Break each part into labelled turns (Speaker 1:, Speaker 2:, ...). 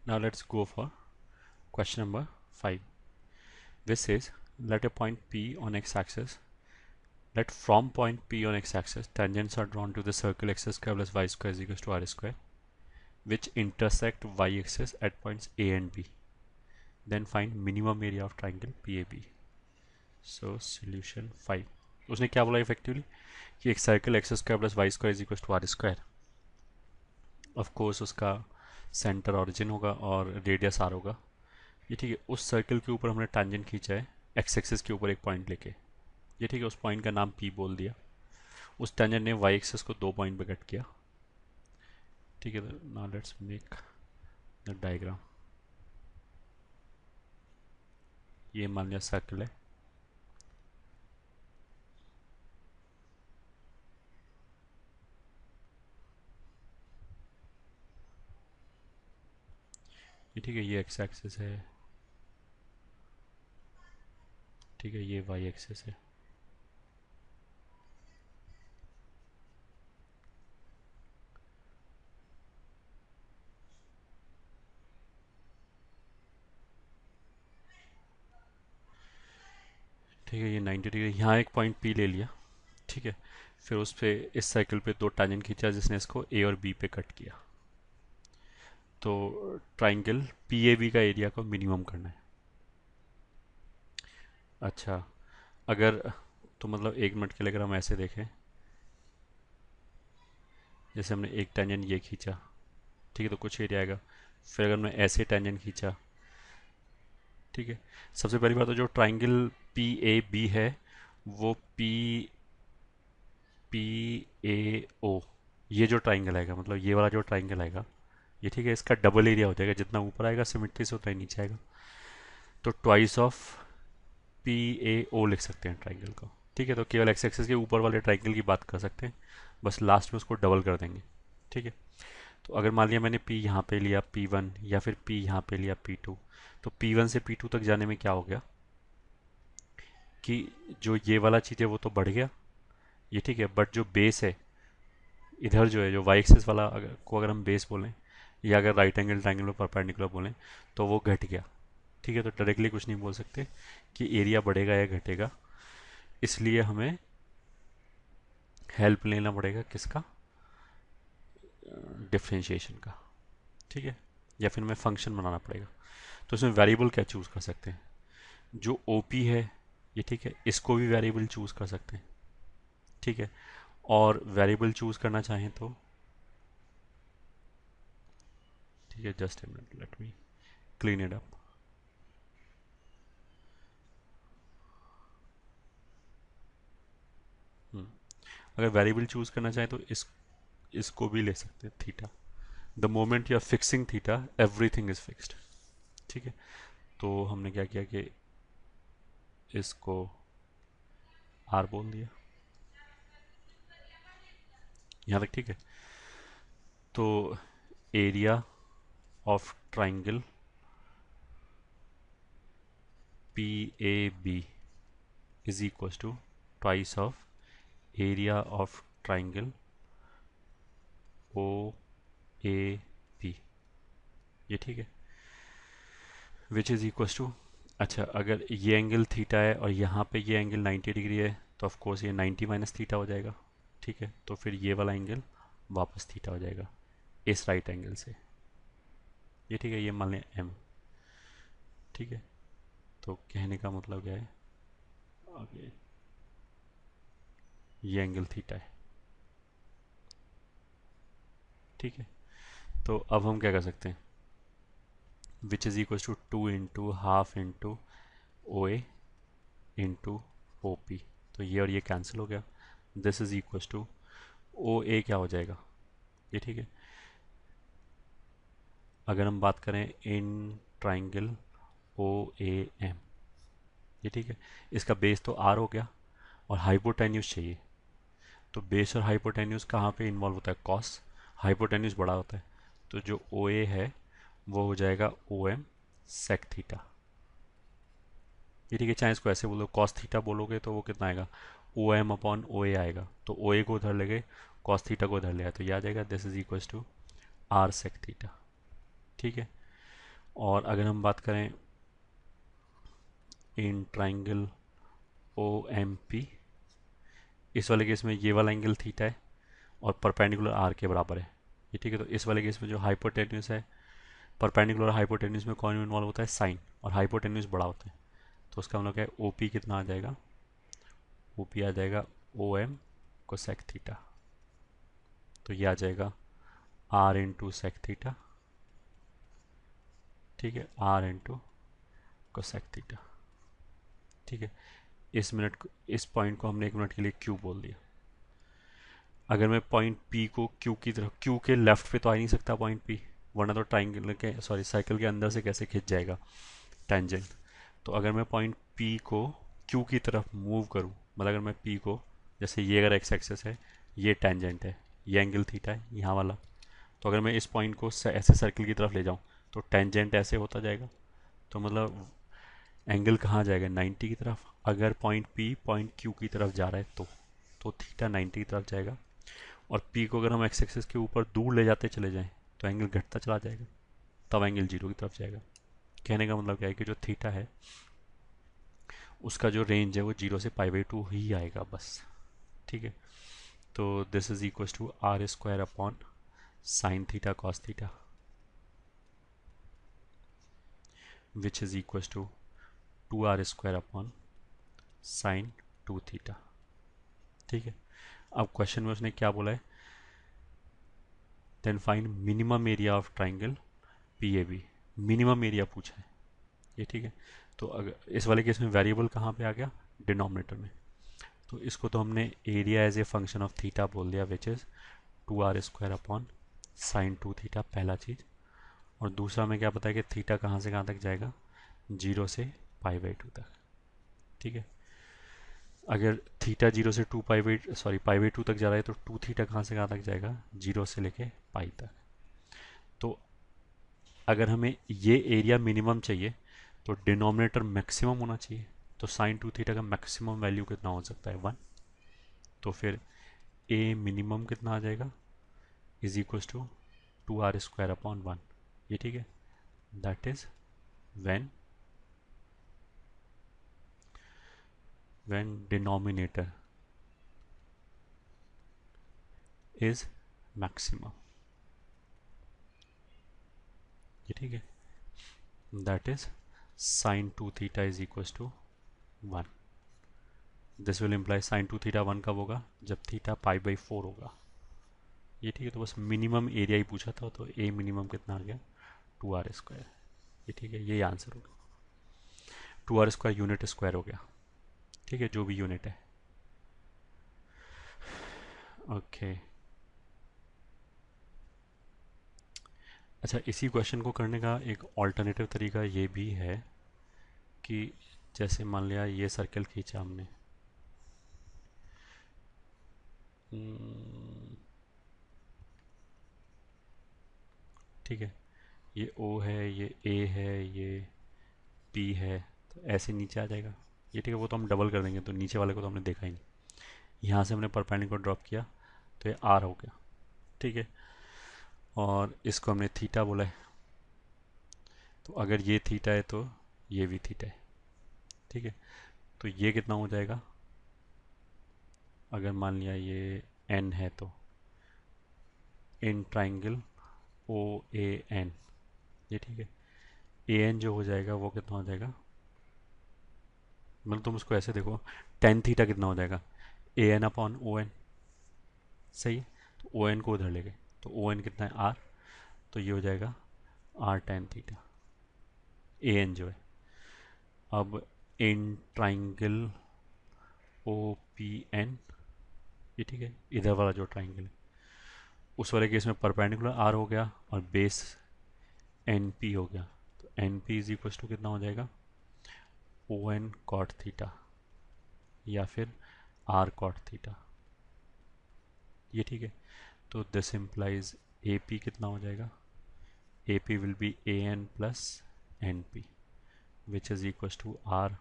Speaker 1: Now let's go for question number 5. This says let a point P on x-axis. Let from point P on x-axis tangents are drawn to the circle x square plus y square is equals to r square, which intersect y-axis at points A and B. Then find minimum area of triangle PAB. So solution 5. उसने क्या बोला effectively कि एक circle x square plus y square is equal to r square. Of course उसका centre origin होगा और radius are होगा. ये ठीक है. उस सर्कल के ऊपर हमने टैंजेंट खींचा है एक्स एक्सिस के ऊपर एक पॉइंट लेके. ये ठीक है. उस पॉइंट का नाम पी बोल दिया. उस टैंजेंट ने वाई एक्सिस को 2 पॉइंट पे कट किया. ठीक है. Now let's make the diagram. ये मान लिया सर्कल है. ये ठीक है. ये एक्स एक्सिस है. ठीक है. ये वाई एक्सिस है. ठीक है. ये 90 डिग्री. यहाँ एक पॉइंट पी ले लिया. ठीक है. फिर उस पे इस साइकिल पे 2 टैंजेंट खींचा जिसने इसको ए और बी पे कट किया. तो ट्राइंगल पी ए बी का एरिया को मिनिमम करना है. अच्छा. अगर तो मतलब 1 मिनट के लिए अगर हम ऐसे देखें, जैसे हमने एक टेंजेंट ये खींचा. ठीक है. तो कुछ एरिया आएगा. फिर अगर मैं ऐसे टेंजेंट खींचा. ठीक है. सबसे पहली बात तो जो ट्राइंगल पी ए बी है वो पी पी ए ओ, ये जो ट्राइंगल आएगा मतलब ये वाला जो ट्राइंगल आएगा ये ठीक है. इसका डबल एरिया हो जाएगा. जितना ऊपर आएगा सिमेट्री से उतना ही नीचे आएगा. तो ट्वाइस ऑफ पी ए ओ लिख सकते हैं ट्राइंगल को. ठीक है. तो केवल एक्स एक्सिस के ऊपर वाले ट्राइंगल की बात कर सकते हैं. बस लास्ट में उसको डबल कर देंगे. ठीक है. तो अगर मान लिया मैंने पी यहाँ पे लिया P1 या फिर पी यहाँ पे लिया P2, तो P1 से P2 तक जाने में क्या हो गया कि जो ये वाला चीज़ है वो तो बढ़ गया. ये ठीक है. बट जो बेस है इधर जो है जो वाई एक्सिस वाला अगर हम बेस बोलें या अगर राइट एंगल ट्राइंगल में परपेंडिकुलर बोलें तो वो घट गया. ठीक है. तो डायरेक्टली कुछ नहीं बोल सकते कि एरिया बढ़ेगा या घटेगा. इसलिए हमें हेल्प लेना पड़ेगा किसका, डिफ्रेंशिएशन का. ठीक है. या फिर हमें फंक्शन बनाना पड़ेगा. तो इसमें वेरिएबल क्या चूज़ कर सकते हैं. जो ओ पी है ये ठीक है. इसको भी वेरिएबल चूज़ कर सकते हैं. ठीक है. और वेरिएबल चूज़ करना चाहें तो ठीक है. Just a minute, let me clean it up. अगर वेरिएबल चूज़ करना चाहें तो इसको भी ले सकते हैं theta. The moment you are fixing theta everything is fixed. ठीक है. तो हमने क्या किया कि इसको आर बोल दिया. यहाँ तक ठीक है. तो area of triangle P A B is equal to twice of area of triangle O A P. ये ठीक है. विच इज़ इक्वल टू, अच्छा अगर ये एंगल थीटा है और यहाँ पे ये एंगल 90 डिग्री है तो ऑफ कोर्स ये 90 माइनस थीटा हो जाएगा. ठीक है. तो फिर ये वाला एंगल वापस थीटा हो जाएगा इस राइट एंगल से. ये ठीक है. ये मान लें एम. ठीक है. तो कहने का मतलब क्या है, आगे ये एंगल थीटा है. ठीक है. तो अब हम क्या कर सकते हैं, which is equal to 2 into half into O A into O P. तो ये और ये कैंसिल हो गया. This is equal to O A क्या हो जाएगा. ये ठीक है. अगर हम बात करें in triangle O A M. ये ठीक है. इसका बेस तो आर हो गया और हाइपोटेन्यूज चाहिए. तो बेस और हाइपोटेन्यूज कहाँ पे इन्वॉल्व होता है, कॉस. हाइपोटेन्यूज बड़ा होता है. तो जो ओ ए है वो हो जाएगा ओ एम सेक थीटा. ये ठीक है. चाहे इसको ऐसे बोलो कॉस थीटा बोलोगे तो वो कितना आएगा, ओ एम अपॉन ओ ए आएगा. तो ओ ए को उधर लगे, कॉस थीटा को उधर ले आए तो ये आ जाएगा this is equal to r sec theta. ठीक है. और अगर हम बात करें in triangle O M P, इस वाले केस में ये वाला एंगल थीटा है और परपेंडिकुलर आर के बराबर है। ये ठीक है। तो इस वाले केस में जो हाइपोटेन्यूस है, परपेंडिकुलर हाइपोटेन्यूस में कौन इन्वॉल्व होता है, साइन, और हाइपोटेन्यूस बड़ा होता है। तो उसका हम लोग क्या है, ओ पी कितना आ जाएगा, ओ पी आ जाएगा ओ एम कोसेक थीटा। तो ये आ जाएगा आर इंटू सेक थीटा, ठीक है, आर इंटू कोसेक थीटा। ठीक है। इस पॉइंट को हमने 1 मिनट के लिए क्यू बोल दिया। अगर मैं पॉइंट पी को क्यू की तरफ, क्यू के लेफ्ट पे तो आ ही नहीं सकता पॉइंट पी, वरना तो ट्राइंगल के, सॉरी, साइकिल के अंदर से कैसे खिंच जाएगा टेंजेंट। तो अगर मैं पॉइंट पी को क्यू की तरफ मूव करूं, मतलब अगर मैं पी को, जैसे ये अगर एक्स एक्सेस है, ये टेंजेंट है, ये एंगल थीटा है यहाँ वाला, तो अगर मैं इस पॉइंट को ऐसे सर्कल की तरफ ले जाऊं तो टेंजेंट ऐसे होता जाएगा। तो मतलब एंगल कहाँ जाएगा, 90 की तरफ। अगर पॉइंट पी पॉइंट क्यू की तरफ जा रहा है तो थीटा 90 की तरफ जाएगा। और पी को अगर हम एक्स एक्सिस के ऊपर दूर ले जाते चले जाएं तो एंगल घटता चला जाएगा, तब एंगल जीरो की तरफ जाएगा। कहने का मतलब क्या है कि जो थीटा है उसका जो रेंज है वो 0 से π/2 ही आएगा बस। ठीक है। तो this is equal to r square upon sine theta cos theta, which is equal to 2r square upon sine 2 theta. ठीक है। अब क्वेश्चन में उसने क्या बोला है, then find minimum area of triangle P A B. Minimum area पूछा है ये, ठीक है। तो अगर इस वाले केस में वेरिएबल कहाँ पे आ गया, डिनोमिनेटर में। तो इसको तो हमने area as a function of theta बोल दिया, which is 2r square upon sine 2 theta, पहला चीज़। और दूसरा में क्या पता है कि थीटा कहाँ से कहाँ तक जाएगा, 0 से π/2 तक। ठीक है। अगर थीटा 0 से 2 π/2 तक जा रहा है तो 2 थीटा कहाँ से कहाँ तक जाएगा, 0 से लेके पाई तक। तो अगर हमें ये एरिया मिनिमम चाहिए तो डिनोमिनेटर मैक्सिमम होना चाहिए। तो साइन 2 थीटा का मैक्सिमम वैल्यू कितना हो सकता है, 1। तो फिर ए मिनिमम कितना आ जाएगा, is equal to 2r square upon 1। ये ठीक है। That is when denominator is maximum. ये ठीक है। That is sine 2 theta is equal to 1। This will imply sine 2 theta 1 कब होगा, जब थीटा π/4 होगा। ये ठीक है। तो बस मिनिमम एरिया ही पूछा था, तो ए मिनिमम कितना आ गया, 2r स्क्वायर। ये ठीक है, ये आंसर होगा। 2r स्क्वायर यूनिट स्क्वायर हो गया, ठीक है, जो भी यूनिट है। ओके। अच्छा, इसी क्वेश्चन को करने का एक ऑल्टरनेटिव तरीका ये भी है कि जैसे मान लिया ये सर्कल खींचा हमने, ठीक है, ये O है, ये A है, ये P है, तो ऐसे नीचे आ जाएगा। ये ठीक है, वो तो हम डबल कर देंगे, तो नीचे वाले को तो हमने देखा ही नहीं। यहाँ से हमने परपेंडिकुलर ड्रॉप किया तो ये R हो गया, ठीक है। और इसको हमने थीटा बोला है, तो अगर ये थीटा है तो ये भी थीटा है, ठीक है। तो ये कितना हो जाएगा, अगर मान लिया ये N है तो इन ट्राइंगल ओ ए एन, ये ठीक है, ए एन जो हो जाएगा वो कितना हो जाएगा, मतलब तुम उसको ऐसे देखो, टेन थीटा कितना हो जाएगा, A N upon O N. सही है। तो ओ एन को उधर ले गए, तो ओ एन कितना है, आर। तो ये हो जाएगा r tan theta, A N जो है। अब in triangle O P N, ये ठीक है, इधर वाला जो ट्राइंगल है, उस वाले केस में परपेंडिकुलर आर हो गया और बेस एन पी हो गया। तो N P is equal to कितना हो जाएगा, ओ एन कॉट थीटा या फिर आर कॉट थीटा। ये ठीक है। तो दिस इम्प्लाइज ए पी कितना हो जाएगा, A P will be A N plus N P, which is equal to r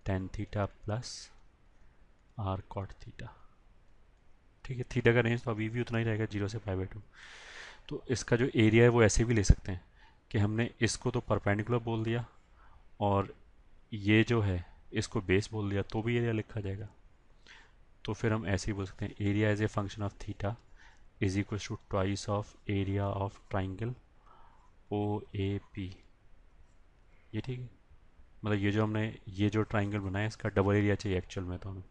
Speaker 1: tan theta plus r cot theta. ठीक है। थीटा का रेंज तो अभी भी उतना ही रहेगा, 0 से π/2। तो इसका जो एरिया है वो ऐसे भी ले सकते हैं कि हमने इसको तो परपेंडिकुलर बोल दिया और ये जो है इसको बेस बोल दिया तो भी एरिया लिखा जाएगा। तो फिर हम ऐसे ही बोल सकते हैं area as a function of theta is equal to twice of area of triangle O A P. ये ठीक है, मतलब ये जो हमने ये जो ट्राइंगल बनाया इसका डबल एरिया चाहिए एक्चुअल में, तो हमें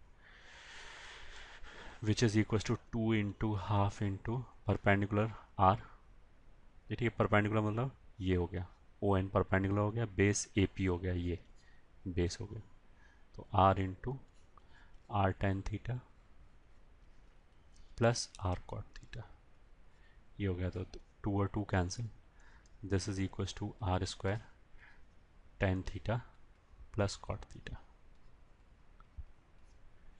Speaker 1: which is equal to 2 × 1/2 into perpendicular r. ये ठीक है, परपेंडिकुलर मतलब ये हो गया ओ एन परपेंडिकुलर हो गया, बेस ए पी हो गया, ये बेस हो गया। तो r into r tan theta plus r cot theta, ये हो गया। तो 2 और 2 cancel, this is equal to r square tan theta plus cot theta.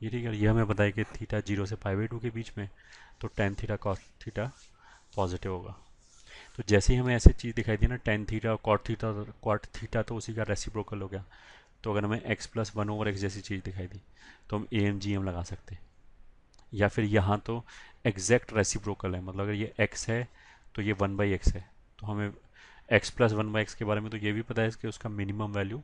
Speaker 1: ये ठीक है, ये हमें बताया कि थीटा 0 से π/2 के बीच में, तो tan theta cot theta positive होगा। तो जैसे ही हमें ऐसी चीज़ दिखाई दी ना, टेन थीटा और कॉट थीटा तो उसी का रेसिप्रोकल हो गया। तो अगर हमें x+1/x जैसी चीज़ दिखाई दी तो हम ए एम जी एम लगा सकते हैं। या फिर यहाँ तो एग्जैक्ट रेसिप्रोकल है, मतलब अगर ये x है तो ये 1/x है। तो हमें x+1/x के बारे में तो ये भी पता है कि उसका मिनिमम वैल्यू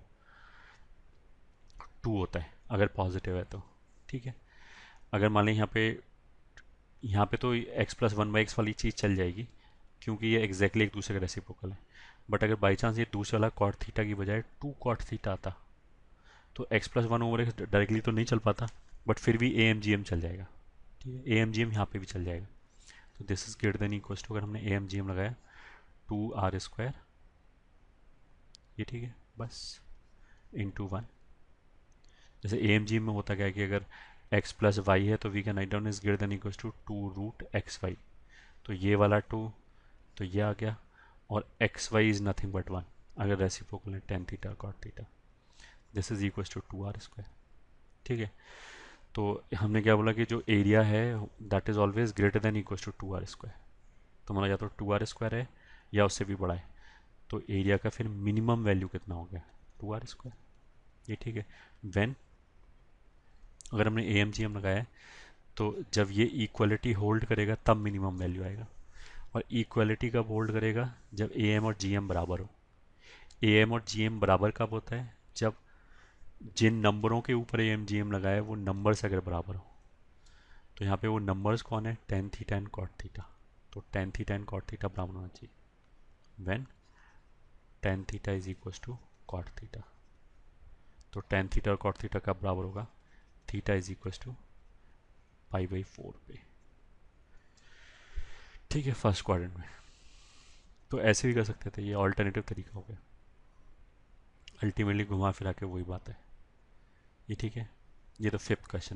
Speaker 1: 2 होता है अगर पॉजिटिव है तो। ठीक है, अगर मान लें यहाँ पे तो x+1/x वाली चीज़ चल जाएगी क्योंकि ये एग्जैक्टली एक दूसरे का रेसिप्रोकल है। बट अगर बाई चांस ये दूसरे वाला कॉट थीटा की बजाय 2 कॉट थीटा आता तो x+1/x डायरेक्टली तो नहीं चल पाता, बट फिर भी ए एम जी एम चल जाएगा। ठीक है, ए एम जी एम यहाँ पे भी चल जाएगा। तो this is greater than equal to, अगर हमने ए एम जी एम लगाया 2r², ये ठीक है, बस इंटू 1। जैसे ए एम जी एम में होता क्या है कि अगर x+y है तो we can write down is greater than equal to 2√xy। तो ये वाला 2 तो ये आ गया, और xy इज नथिंग बट 1 अगर रेसिप्रोकल है tan theta cot theta. This is equal to 2r²। ठीक है, तो हमने क्या बोला कि जो एरिया है that is always greater than equal to 2r²। तो मतलब या तो 2r² है या उससे भी बड़ा है। तो एरिया का फिर मिनिमम वैल्यू कितना हो गया 2r²। ये ठीक है, व्हेन अगर हमने ए एम जी एम लगाया है तो जब ये इक्वलिटी होल्ड करेगा तब मिनिमम वैल्यू आएगा। और इक्वलिटी कब होल्ड करेगा, जब ए एम और जी एम बराबर हो। ए एम और जी एम बराबर कब होता है, जब जिन नंबरों के ऊपर ए एम जी एम लगाया है वो नंबर्स अगर बराबर हो। तो यहाँ पे वो नंबर्स कौन है, tan theta and cot theta. तो tan theta and cot theta बराबर होना चाहिए when tan theta is equal to cot theta. तो टेन थीटा और कॉट थीटा कब बराबर होगा, थीटा इज इक्वल टू π/4 पे। ठीक है, फर्स्ट क्वाड्रेंट में। तो ऐसे भी कर सकते थे, ये ऑल्टरनेटिव तरीका हो गया। अल्टीमेटली घुमा फिरा के वही बात है। ये ठीक है, ये तो फिफ्थ क्वेश्चन था।